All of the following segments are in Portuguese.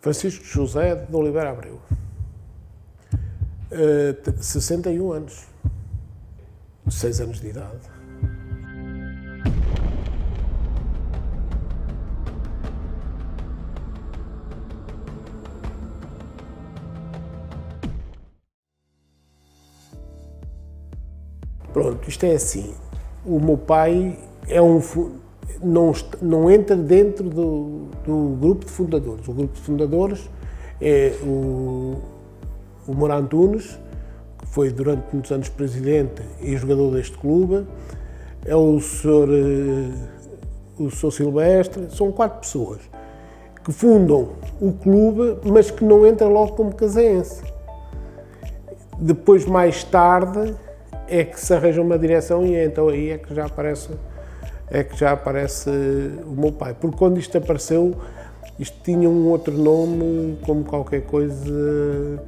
Francisco José de Oliveira Abreu, 61 anos, 6 anos de idade. Pronto, isto é assim, o meu pai não entra dentro do grupo de fundadores. O grupo de fundadores é o Moura Antunes, que foi durante muitos anos presidente e jogador deste clube, é o Sr. Silvestre, são 4 pessoas que fundam o clube, mas que não entram logo como casaense. Depois, mais tarde, é que se arranja uma direção e então aí é que já aparece o meu pai. Porque quando isto apareceu, isto tinha um outro nome, como qualquer coisa,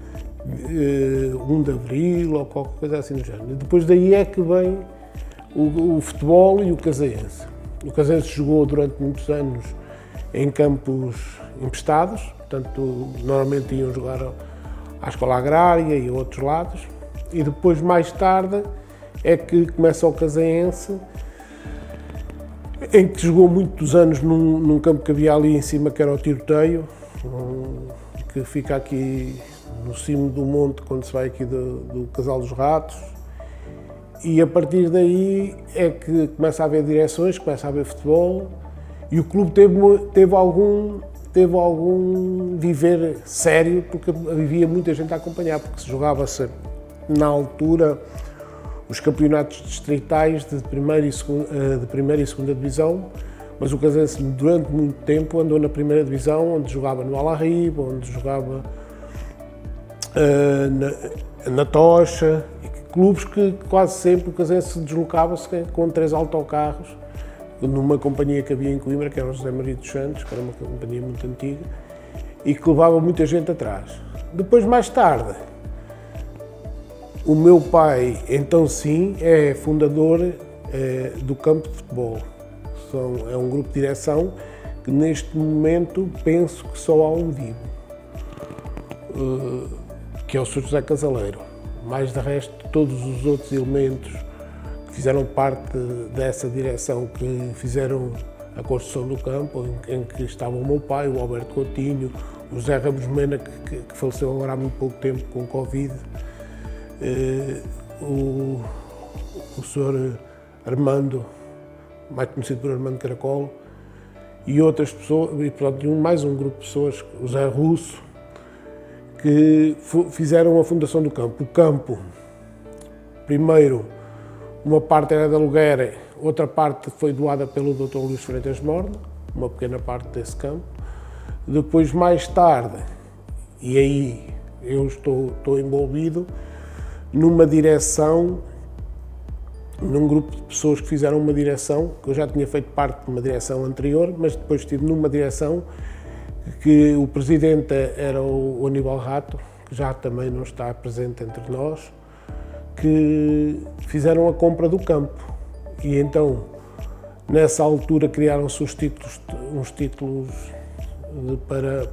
1 de Abril ou qualquer coisa assim do género. E depois daí é que vem o futebol e o casaense. O casaense jogou durante muitos anos em campos emprestados, portanto, normalmente iam jogar à escola agrária e a outros lados. E depois, mais tarde, é que começa o casaense, em que jogou muitos anos num campo que havia ali em cima, que era o Tiroteio, que fica aqui no cimo do monte, quando se vai aqui do Casal dos Ratos. E a partir daí é que começa a haver direções, começa a haver futebol, e o clube teve algum viver sério, porque havia muita gente a acompanhar, porque se jogava-se na altura os campeonatos distritais de primeira e segunda divisão, mas o casaense durante muito tempo andou na primeira divisão, onde jogava no Alarriba, onde jogava na Tocha, clubes que quase sempre o casaense deslocava-se com 3 autocarros, numa companhia que havia em Coimbra, que era o José Maria dos Santos, que era uma companhia muito antiga, e que levava muita gente atrás. Depois, mais tarde, o meu pai, então sim, é fundador do campo de futebol. É um grupo de direção que neste momento penso que só há um vivo, que é o Sr. José Casaleiro. Mais de resto, todos os outros elementos que fizeram parte dessa direção, que fizeram a construção do campo, em que estava o meu pai, o Alberto Coutinho, o José Ramos Mena, que faleceu agora há muito pouco tempo com Covid, o Sr. Armando, mais conhecido por Armando Caracol, e outras pessoas, e pronto, mais um grupo de pessoas, o Zé Russo, que fizeram a fundação do campo. O campo, primeiro, uma parte era de aluguer, outra parte foi doada pelo Dr. Luís Freitas Morno, uma pequena parte desse campo. Depois, mais tarde, e aí eu estou envolvido, numa direção, num grupo de pessoas que fizeram uma direção, que eu já tinha feito parte de uma direção anterior, mas depois estive numa direção que o presidente era o Aníbal Rato, que já também não está presente entre nós, que fizeram a compra do campo. E então, nessa altura, criaram-se uns títulos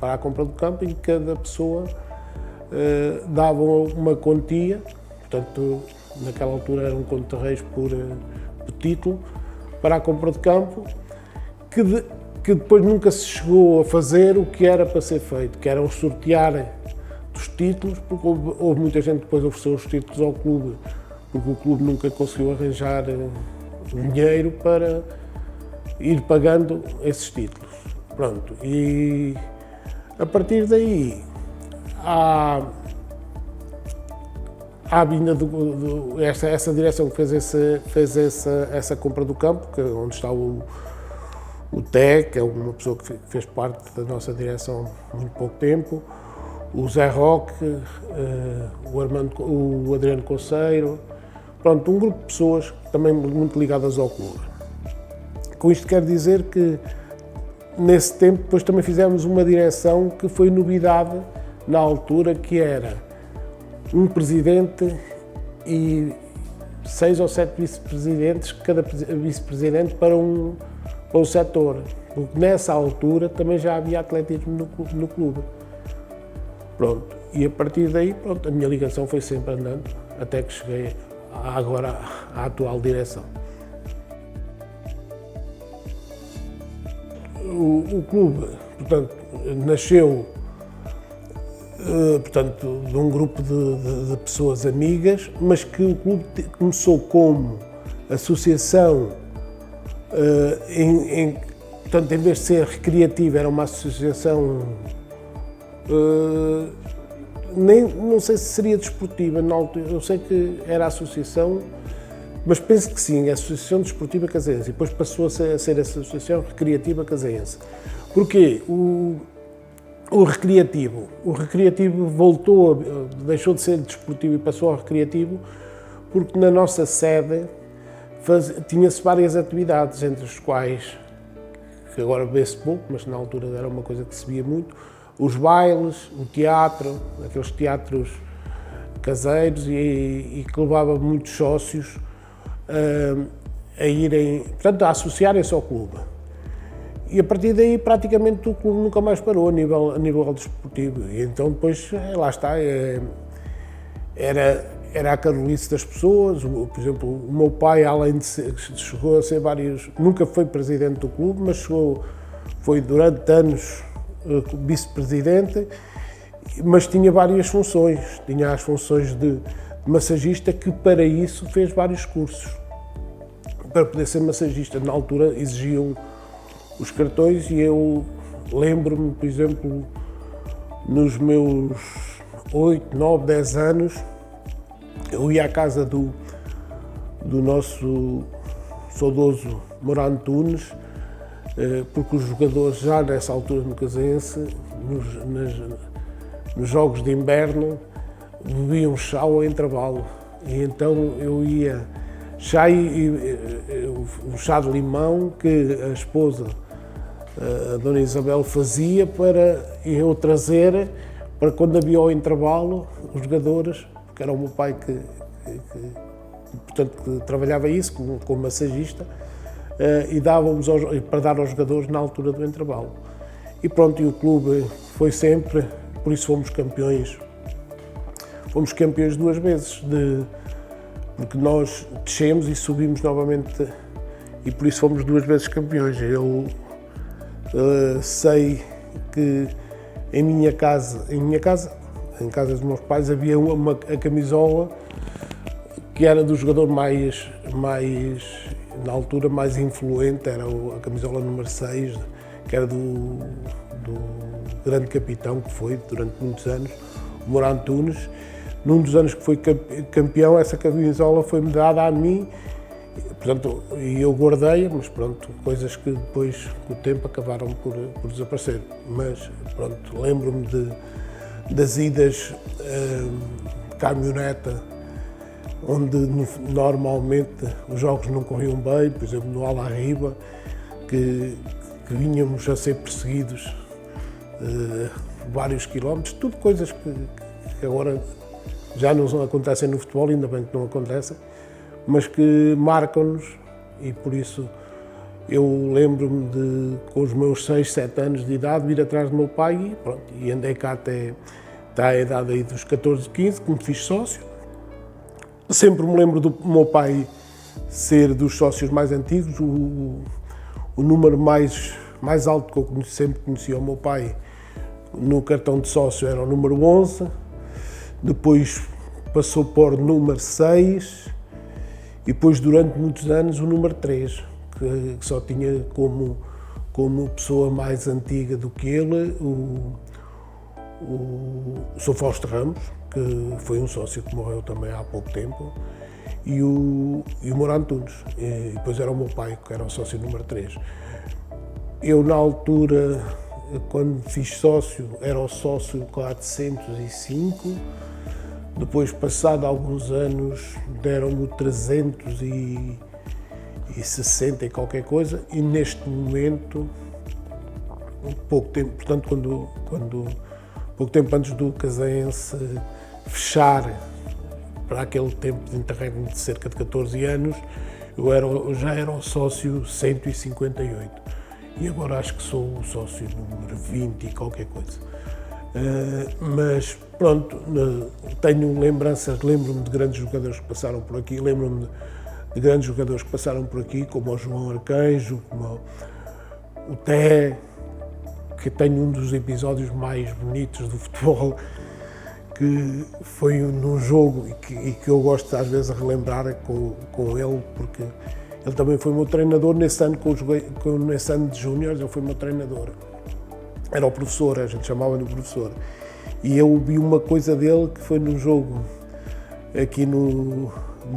para a compra do campo, em que cada pessoa dava uma quantia. Portanto, naquela altura era um conto de reis por título, para a compra de campo, que depois nunca se chegou a fazer o que era para ser feito, que era o sortear dos títulos, porque houve muita gente que depois ofereceu os títulos ao clube, porque o clube nunca conseguiu arranjar dinheiro para ir pagando esses títulos. Pronto, e a partir daí há vinda essa direção que fez essa compra do campo, que é onde está o Té, que é uma pessoa que fez parte da nossa direção há muito pouco tempo, o Zé Roque, o Adriano Conceiro, pronto, um grupo de pessoas também muito ligadas ao clube. Com isto quero dizer que nesse tempo depois também fizemos uma direção que foi novidade na altura, que era um presidente e 6 ou 7 vice-presidentes, cada vice-presidente para um setor, porque nessa altura também já havia atletismo no clube. Pronto, e a partir daí, pronto, a minha ligação foi sempre andando, até que cheguei agora à atual direção. O clube, portanto, nasceu portanto, de um grupo de pessoas amigas, mas que o clube começou como associação, portanto, em vez de ser recreativa, era uma associação, não sei se seria desportiva, não, eu sei que era associação, mas penso que sim, a Associação Desportiva Casaense, e depois passou a ser a Associação Recreativa Casaense. Porquê? O recreativo deixou de ser desportivo e passou ao recreativo, porque na nossa sede tinha-se várias atividades, entre as quais, que agora vê-se pouco, mas na altura era uma coisa que se via muito, os bailes, o teatro, aqueles teatros caseiros, e que levava muitos sócios a irem, portanto, a associarem-se ao clube. E a partir daí, praticamente, o clube nunca mais parou a nível desportivo. E então, depois, lá está, era a carolice das pessoas. Por exemplo, o meu pai, além de chegou a ser nunca foi presidente do clube, mas foi durante anos vice-presidente, mas tinha várias funções. Tinha as funções de massagista, que para isso fez vários cursos. Para poder ser massagista, na altura exigiam os cartões, e eu lembro-me, por exemplo, nos meus 8, 9, 10 anos, eu ia à casa do nosso saudoso Moura Antunes, porque os jogadores já nessa altura no Casaense, nos jogos de inverno, bebiam chá ao intervalo, e então eu ia o chá de limão que a esposa, a Dona Isabel, fazia para eu trazer, para quando havia o intervalo, os jogadores, porque era o meu pai que trabalhava isso como massagista, e dávamos para dar aos jogadores na altura do intervalo. E pronto, e o clube foi sempre, por isso fomos campeões 2 vezes, porque nós descemos e subimos novamente, e por isso fomos 2 vezes campeões. Eu sei que em casa dos meus pais, havia a camisola que era do jogador mais na altura mais influente, era a camisola número 6, que era do grande capitão que foi durante muitos anos, o Moura Antunes. Num dos anos que foi campeão, essa camisola foi-me dada a mim, portanto, e eu guardei, mas pronto, coisas que depois, com o tempo, acabaram por desaparecer. Mas pronto, lembro-me das idas de caminhoneta, onde normalmente os jogos não corriam bem, por exemplo, no Alariba, que vínhamos a ser perseguidos vários quilómetros, tudo coisas que agora já não acontecem no futebol, ainda bem que não acontecem, mas que marcam-nos, e por isso eu lembro-me de, com os meus 6, 7 anos de idade, vir atrás do meu pai e pronto, e andei cá até a idade aí dos 14, 15, que me fiz sócio. Sempre me lembro do meu pai ser dos sócios mais antigos, o número mais alto que eu sempre conhecia o meu pai no cartão de sócio era o número 11, depois passou por número 6 e depois durante muitos anos o número 3, que só tinha como pessoa mais antiga do que ele o Sr. Fausto Ramos, que foi um sócio que morreu também há pouco tempo, e o Moura Antunes, e depois era o meu pai, que era o sócio número 3. Eu, na altura, quando fiz sócio, era o sócio 405, depois, passado alguns anos, deram-me 360 e qualquer coisa, e neste momento, pouco tempo, portanto, pouco tempo antes do Casaense fechar, para aquele tempo de interregno de cerca de 14 anos, eu já era o sócio 158. E agora acho que sou o sócio número 20 e qualquer coisa. Mas pronto, tenho lembranças, lembro-me de grandes jogadores que passaram por aqui, lembro-me de grandes jogadores que passaram por aqui, como o João Arcanjo, como o Té, que tenho um dos episódios mais bonitos do futebol, que foi num jogo e que eu gosto às vezes de relembrar com ele, porque ele também foi meu treinador nesse ano, nesse ano de júniores, ele foi meu treinador. Era o professor, a gente chamava-lhe o professor. E eu vi uma coisa dele que foi num jogo aqui no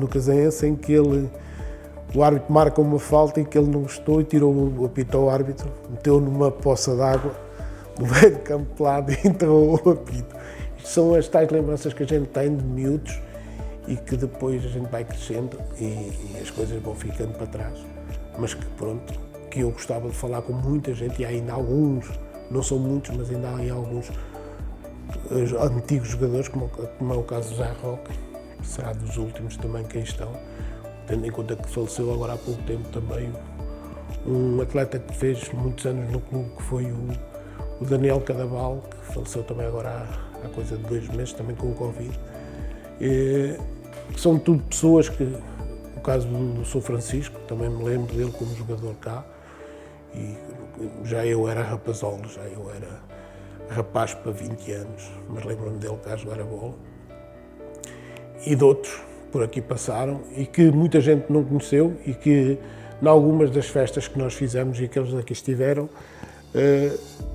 Casaense, em que o árbitro marca uma falta e que ele não gostou e tirou o apito ao árbitro, meteu numa poça d'água, no meio do campo de lado, e enterrou o apito. Isto são as tais lembranças que a gente tem de miúdos e que depois a gente vai crescendo e as coisas vão ficando para trás. Mas que pronto, que eu gostava de falar com muita gente, e há ainda alguns, não são muitos, mas ainda há aí alguns antigos jogadores, como é o caso do Zé Roque, que será dos últimos também que aí estão, tendo em conta que faleceu agora há pouco tempo também um atleta que fez muitos anos no clube, que foi o Daniel Cadaval, que faleceu também agora há coisa de 2 meses, também com o Covid. São tudo pessoas que, o caso do São Francisco, também me lembro dele como jogador cá, e já eu era rapazolo, já eu era rapaz para 20 anos, mas lembro-me dele cá a jogar a bola. E de outros por aqui passaram e que muita gente não conheceu e que, em algumas das festas que nós fizemos e que eles aqui estiveram,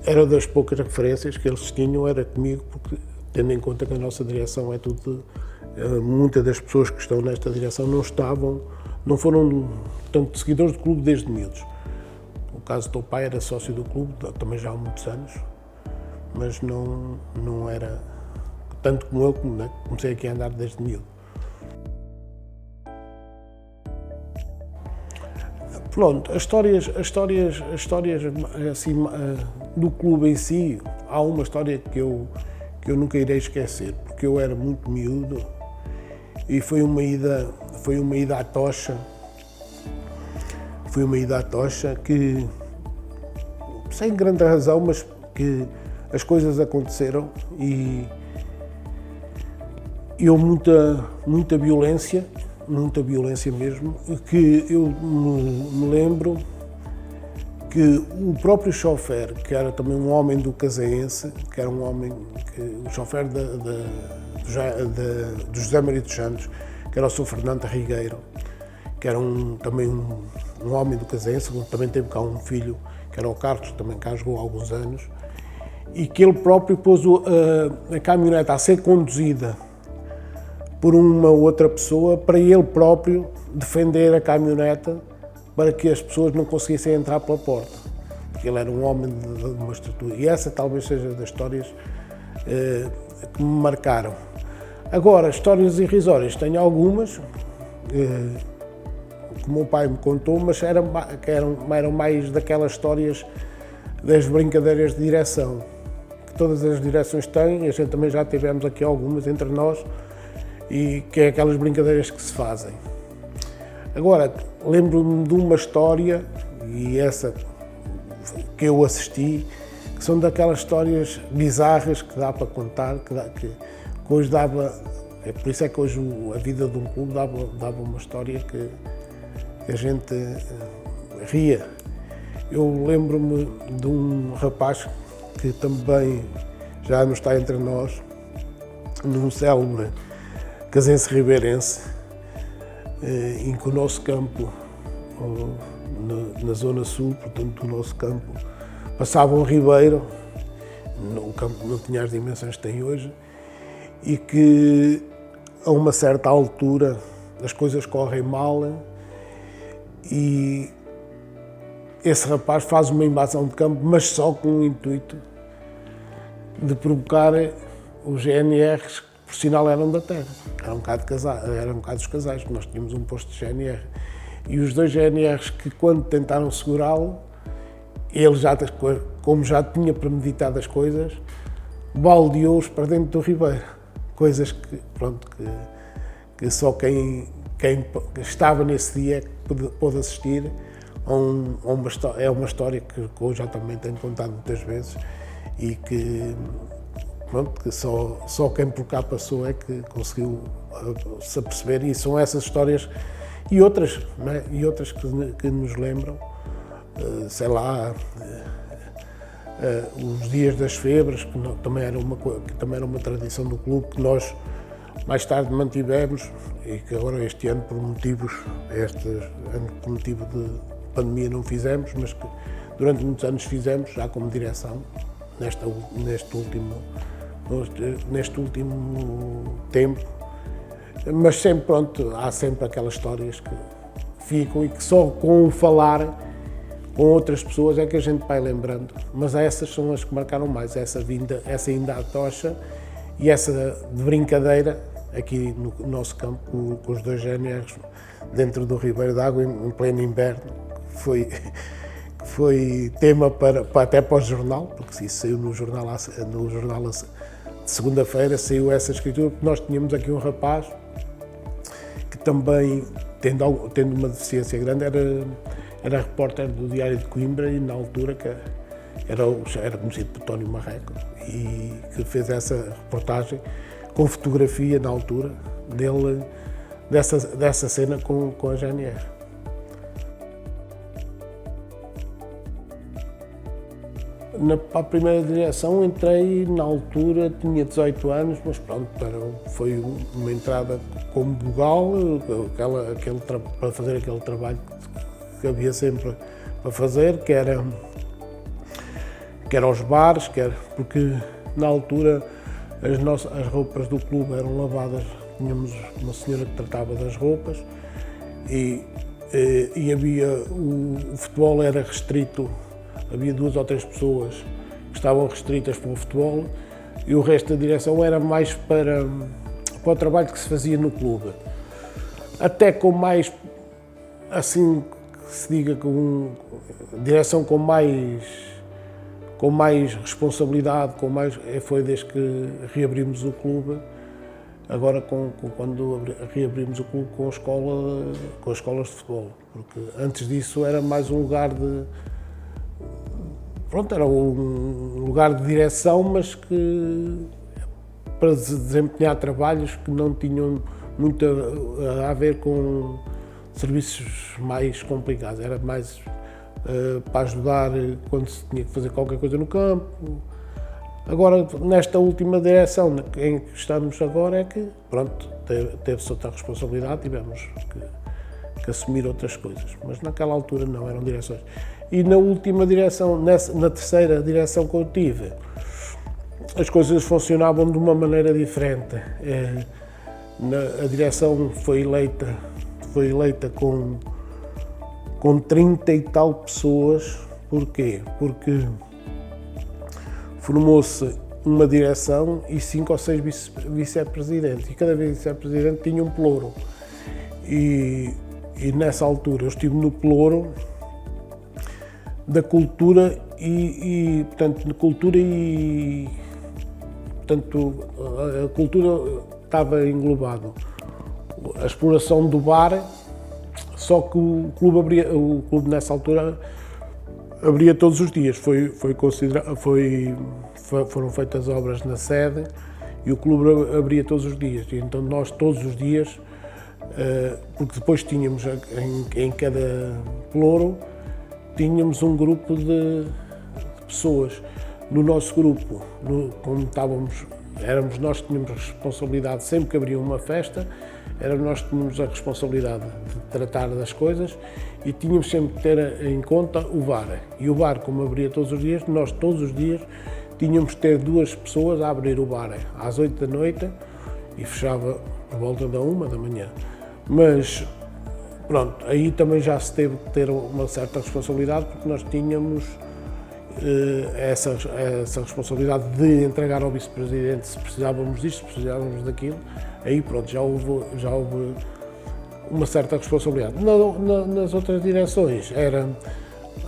era das poucas referências que eles tinham, era comigo, porque tendo em conta que a nossa direção é tudo, muitas das pessoas que estão nesta direção não foram tanto seguidores do clube desde miúdos. O caso do teu pai era sócio do clube, também já há muitos anos, mas não era tanto como eu, né? Comecei aqui a andar desde miúdo. Pronto, as histórias assim, do clube em si, há uma história que eu nunca irei esquecer, porque eu era muito miúdo e foi uma ida à Tocha. Foi uma ida à Tocha que, sem grande razão, mas que as coisas aconteceram e houve muita violência mesmo, que eu me lembro que o próprio chofer, que era também um homem do Casaense, que era um homem, o chofer do José Maria dos Santos, que era o Sr. Fernando Rigueiro, que era também um homem do Casaense, também teve cá um filho, que era o Carlos, que também cá jogou há alguns anos, e que ele próprio pôs a caminhonete a ser conduzida por uma outra pessoa para ele próprio defender a caminhoneta para que as pessoas não conseguissem entrar pela porta, porque ele era um homem de uma estrutura. E essa talvez seja das histórias que me marcaram. Agora, histórias irrisórias, tenho algumas, que o meu pai me contou, mas eram mais daquelas histórias das brincadeiras de direção, que todas as direções têm, e a gente também já tivemos aqui algumas entre nós, e que é aquelas brincadeiras que se fazem. Agora, lembro-me de uma história, e essa que eu assisti, que são daquelas histórias bizarras que dá para contar, que hoje dava, por isso é que hoje a vida de um clube dava uma história que a gente ria. Eu lembro-me de um rapaz que também já não está entre nós, num célebre Casense Ribeirense, em que o nosso campo, na zona sul, portanto o nosso campo, passava um ribeiro, o campo não tinha as dimensões que tem hoje, e que a uma certa altura as coisas correm mal e esse rapaz faz uma invasão de campo, mas só com o intuito de provocar os GNRs, que por sinal eram da terra, eram um bocado dos casais, nós tínhamos um posto de GNR. E os 2 GNRs que, quando tentaram segurá-lo, ele como já tinha premeditado as coisas, baldeou-os para dentro do ribeiro. Coisas que, pronto, que só quem estava nesse dia pôde assistir a uma história. É uma história que eu já também tenho contado muitas vezes e que pronto, que só quem por cá passou é que conseguiu se aperceber, e são essas histórias e outras, não é? E outras que nos lembram, sei lá, os dias das febras, que também era uma tradição do clube, que nós mais tarde mantivemos e que agora este ano por motivo de pandemia não fizemos, mas que durante muitos anos fizemos, já como direção, neste último tempo. Mas sempre, pronto, há sempre aquelas histórias que ficam e que só com o falar com outras pessoas é que a gente vai lembrando. Mas essas são as que marcaram mais, essa ainda à tocha e essa de brincadeira aqui no nosso campo com os 2 GNRs dentro do Ribeiro d'Água em pleno inverno, que foi tema até para o jornal, porque isso saiu no jornal de segunda-feira, saiu essa escritura, porque nós tínhamos aqui um rapaz que também, tendo uma deficiência grande, era repórter do Diário de Coimbra e na altura que era conhecido por Tónio Marreco, e que fez essa reportagem com fotografia na altura dele, dessa cena com a GNR. Para a primeira direção entrei, na altura tinha 18 anos, mas pronto, foi uma entrada como vogal, para fazer aquele trabalho que havia sempre para fazer, que era aos bares, porque na altura as roupas do clube eram lavadas, tínhamos uma senhora que tratava das roupas e havia o futebol era restrito. Havia 2 ou 3 pessoas que estavam restritas para o futebol e o resto da direção era mais para o trabalho que se fazia no clube. Até com mais, assim que se diga, com direção com mais responsabilidade, foi desde que reabrimos o clube, agora quando reabrimos o clube com as escolas de futebol, porque antes disso era mais um lugar de... Pronto, era um lugar de direção, mas que para desempenhar trabalhos que não tinham muito a ver com serviços mais complicados, era mais para ajudar quando se tinha que fazer qualquer coisa no campo. Agora, nesta última direção em que estamos agora, é que, pronto, teve-se outra responsabilidade, tivemos que assumir outras coisas, mas naquela altura não, eram direções. E na última direção, na terceira direção que eu tive, as coisas funcionavam de uma maneira diferente. A direção foi eleita com 30 e tal pessoas. Porquê? Porque formou-se uma direção e 5 ou 6 vice-presidentes, e cada vice-presidente tinha um pelouro. E nessa altura eu estive no pelouro da cultura portanto, a cultura estava englobado a exploração do bar, só que o clube nessa altura abria todos os dias. Foram feitas obras na sede e o clube abria todos os dias. E então nós todos os dias, porque depois tínhamos em cada pelouro tínhamos um grupo de pessoas. No nosso grupo, como éramos nós que tínhamos responsabilidade, sempre que abria uma festa, nós que tínhamos a responsabilidade de tratar das coisas e tínhamos sempre que ter em conta o bar. E o bar, como abria todos os dias, nós todos os dias tínhamos que ter 2 pessoas a abrir o bar às 8 da noite e fechava por volta da 1 da manhã. Mas pronto, aí também já se teve que ter uma certa responsabilidade, porque nós tínhamos essa responsabilidade de entregar ao vice-presidente se precisávamos disto, se precisávamos daquilo. Aí pronto, já houve uma certa responsabilidade. Nas outras direções era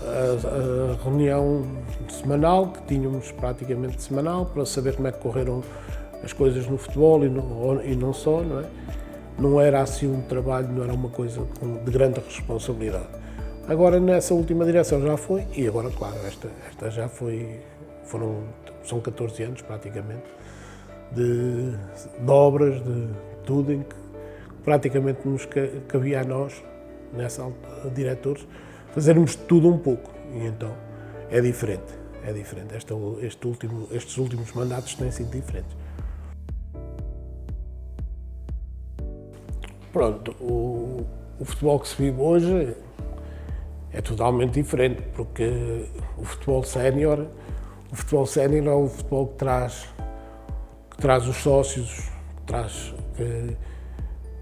a reunião semanal, que tínhamos praticamente semanal, para saber como é que correram as coisas no futebol e não só, não é? Não era assim um trabalho, não era uma coisa de grande responsabilidade. Agora nessa última direção já foi, e agora claro, esta já foram são 14 anos praticamente, de obras, de tudo, em que praticamente nos cabia a nós, nessa altura, diretores, fazermos de tudo um pouco. E então é diferente. Estes últimos mandatos têm sido diferentes. Pronto, o futebol que se vive hoje é totalmente diferente, porque o futebol sénior é o futebol que traz os sócios,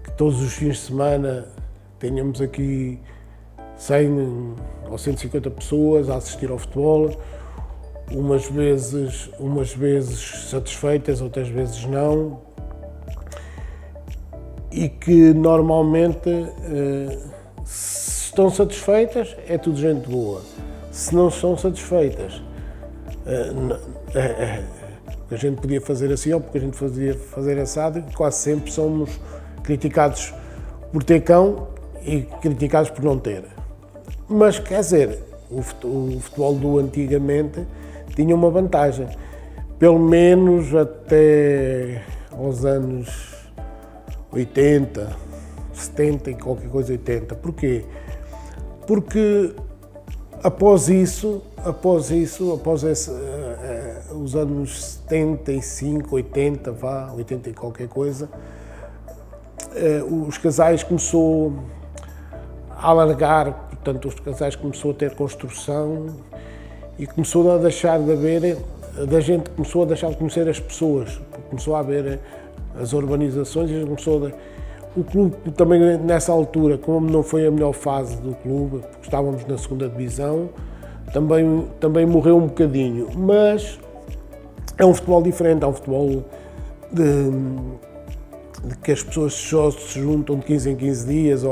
que todos os fins de semana tenhamos aqui 100 ou 150 pessoas a assistir ao futebol, umas vezes satisfeitas, outras vezes não, e que normalmente, se estão satisfeitas, é tudo gente boa. Se não estão satisfeitas, a gente podia fazer assim ou porque a gente podia fazer assado, e quase sempre somos criticados por ter cão e criticados por não ter. Mas, quer dizer, o futebol do antigamente tinha uma vantagem, pelo menos até aos anos 80, 70 e qualquer coisa 80. Porquê? Porque após os anos 75, 80, 80 e qualquer coisa, os casais começou a alargar, portanto, os casais começou a ter construção e começou a deixar de haver, começou a deixar de conhecer as pessoas, começou a haver as urbanizações e o clube também nessa altura, como não foi a melhor fase do clube, porque estávamos na segunda divisão, também morreu um bocadinho, mas é um futebol diferente, é um futebol de que as pessoas só se juntam de 15 em 15 dias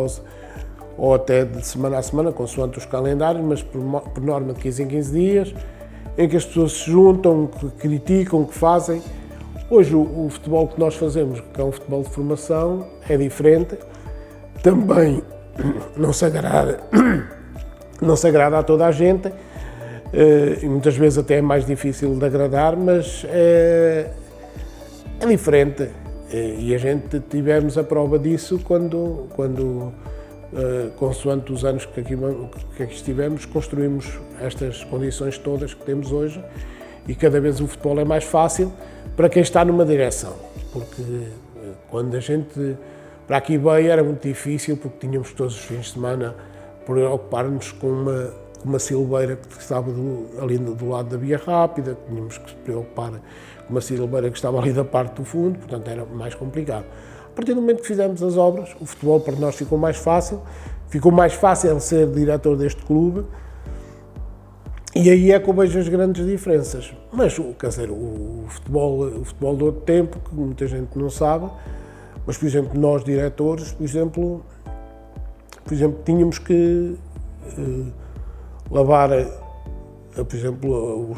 ou até de semana a semana, consoante os calendários, mas por norma de 15 em 15 dias, em que as pessoas se juntam, que criticam, que fazem. Hoje o futebol que nós fazemos, que é um futebol de formação, é diferente, também não se agrada a toda a gente, e muitas vezes até é mais difícil de agradar, mas é diferente. E a gente tivemos a prova disso quando consoante os anos que aqui estivemos, construímos estas condições todas que temos hoje, e cada vez o futebol é mais fácil para quem está numa direção, porque quando a gente para aqui veio era muito difícil, porque tínhamos todos os fins de semana preocupar-nos com uma silveira que estava ali do lado da via rápida, tínhamos que se preocupar com uma silveira que estava ali da parte do fundo, portanto era mais complicado. A partir do momento que fizemos as obras, o futebol para nós ficou mais fácil ser diretor deste clube, e aí é que eu vejo as grandes diferenças. Mas, quer dizer, o futebol do outro tempo, que muita gente não sabe, mas, por exemplo, nós diretores, por exemplo tínhamos que lavar, por exemplo,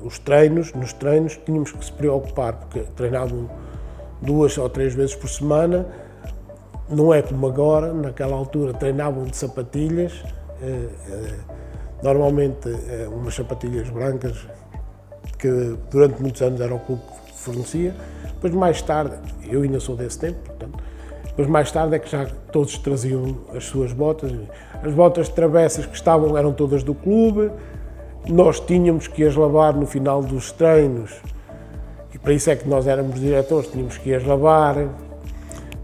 os treinos, nos treinos tínhamos que se preocupar, porque treinavam 2 ou 3 vezes por semana, não é como agora, naquela altura treinavam de sapatilhas, normalmente umas sapatilhas brancas, que durante muitos anos era o clube que fornecia. Depois mais tarde, eu ainda sou desse tempo, portanto, depois mais tarde é que já todos traziam as suas botas. As botas de travessas que eram todas do clube, nós tínhamos que as lavar no final dos treinos, e para isso é que nós éramos diretores, tínhamos que as lavar,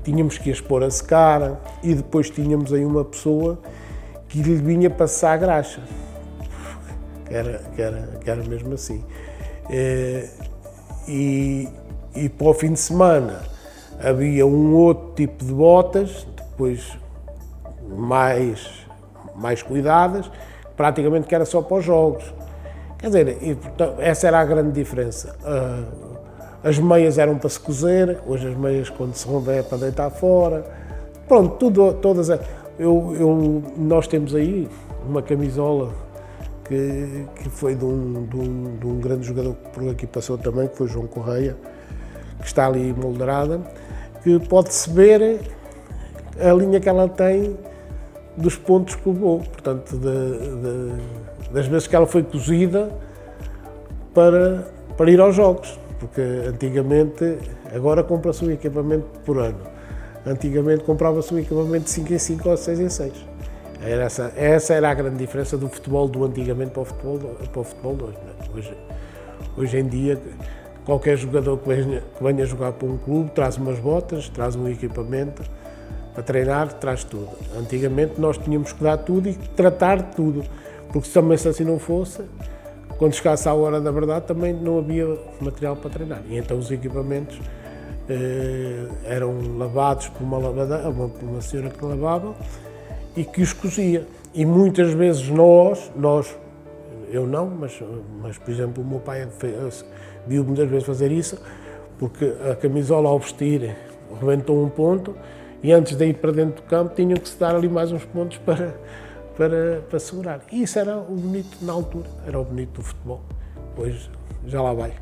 tínhamos que as pôr a secar, e depois tínhamos aí uma pessoa que lhe vinha passar a graxa, que era mesmo assim. E para o fim de semana havia um outro tipo de botas, depois mais cuidadas, praticamente que era só para os jogos. Quer dizer, portanto, essa era a grande diferença. As meias eram para se cozer, hoje as meias, quando se rompe, é para deitar fora. Pronto, todas. Nós temos aí uma camisola que foi de um grande jogador que por aqui passou também, que foi João Correia, que está ali moldrada, que pode-se ver a linha que ela tem dos pontos que levou, portanto, das vezes que ela foi cozida para para ir aos jogos, porque antigamente, agora compra-se um equipamento por ano, antigamente comprava-se um equipamento de 5 em 5 ou de 6 em 6. Essa era a grande diferença do futebol do antigamente para o futebol de hoje. Hoje em dia, qualquer jogador que venha jogar para um clube traz umas botas, traz um equipamento para treinar, traz tudo. Antigamente nós tínhamos que dar tudo e tratar de tudo, porque se assim não fosse, quando chegasse à hora da verdade também não havia material para treinar. E então os equipamentos eram lavados por uma senhora que lavava e que os cosia. E muitas vezes eu não, mas por exemplo o meu pai viu muitas vezes fazer isso, porque a camisola ao vestir rebentou um ponto e antes de ir para dentro do campo tinham que se dar ali mais uns pontos para segurar. E isso era o bonito na altura, era o bonito do futebol. Hoje já lá vai.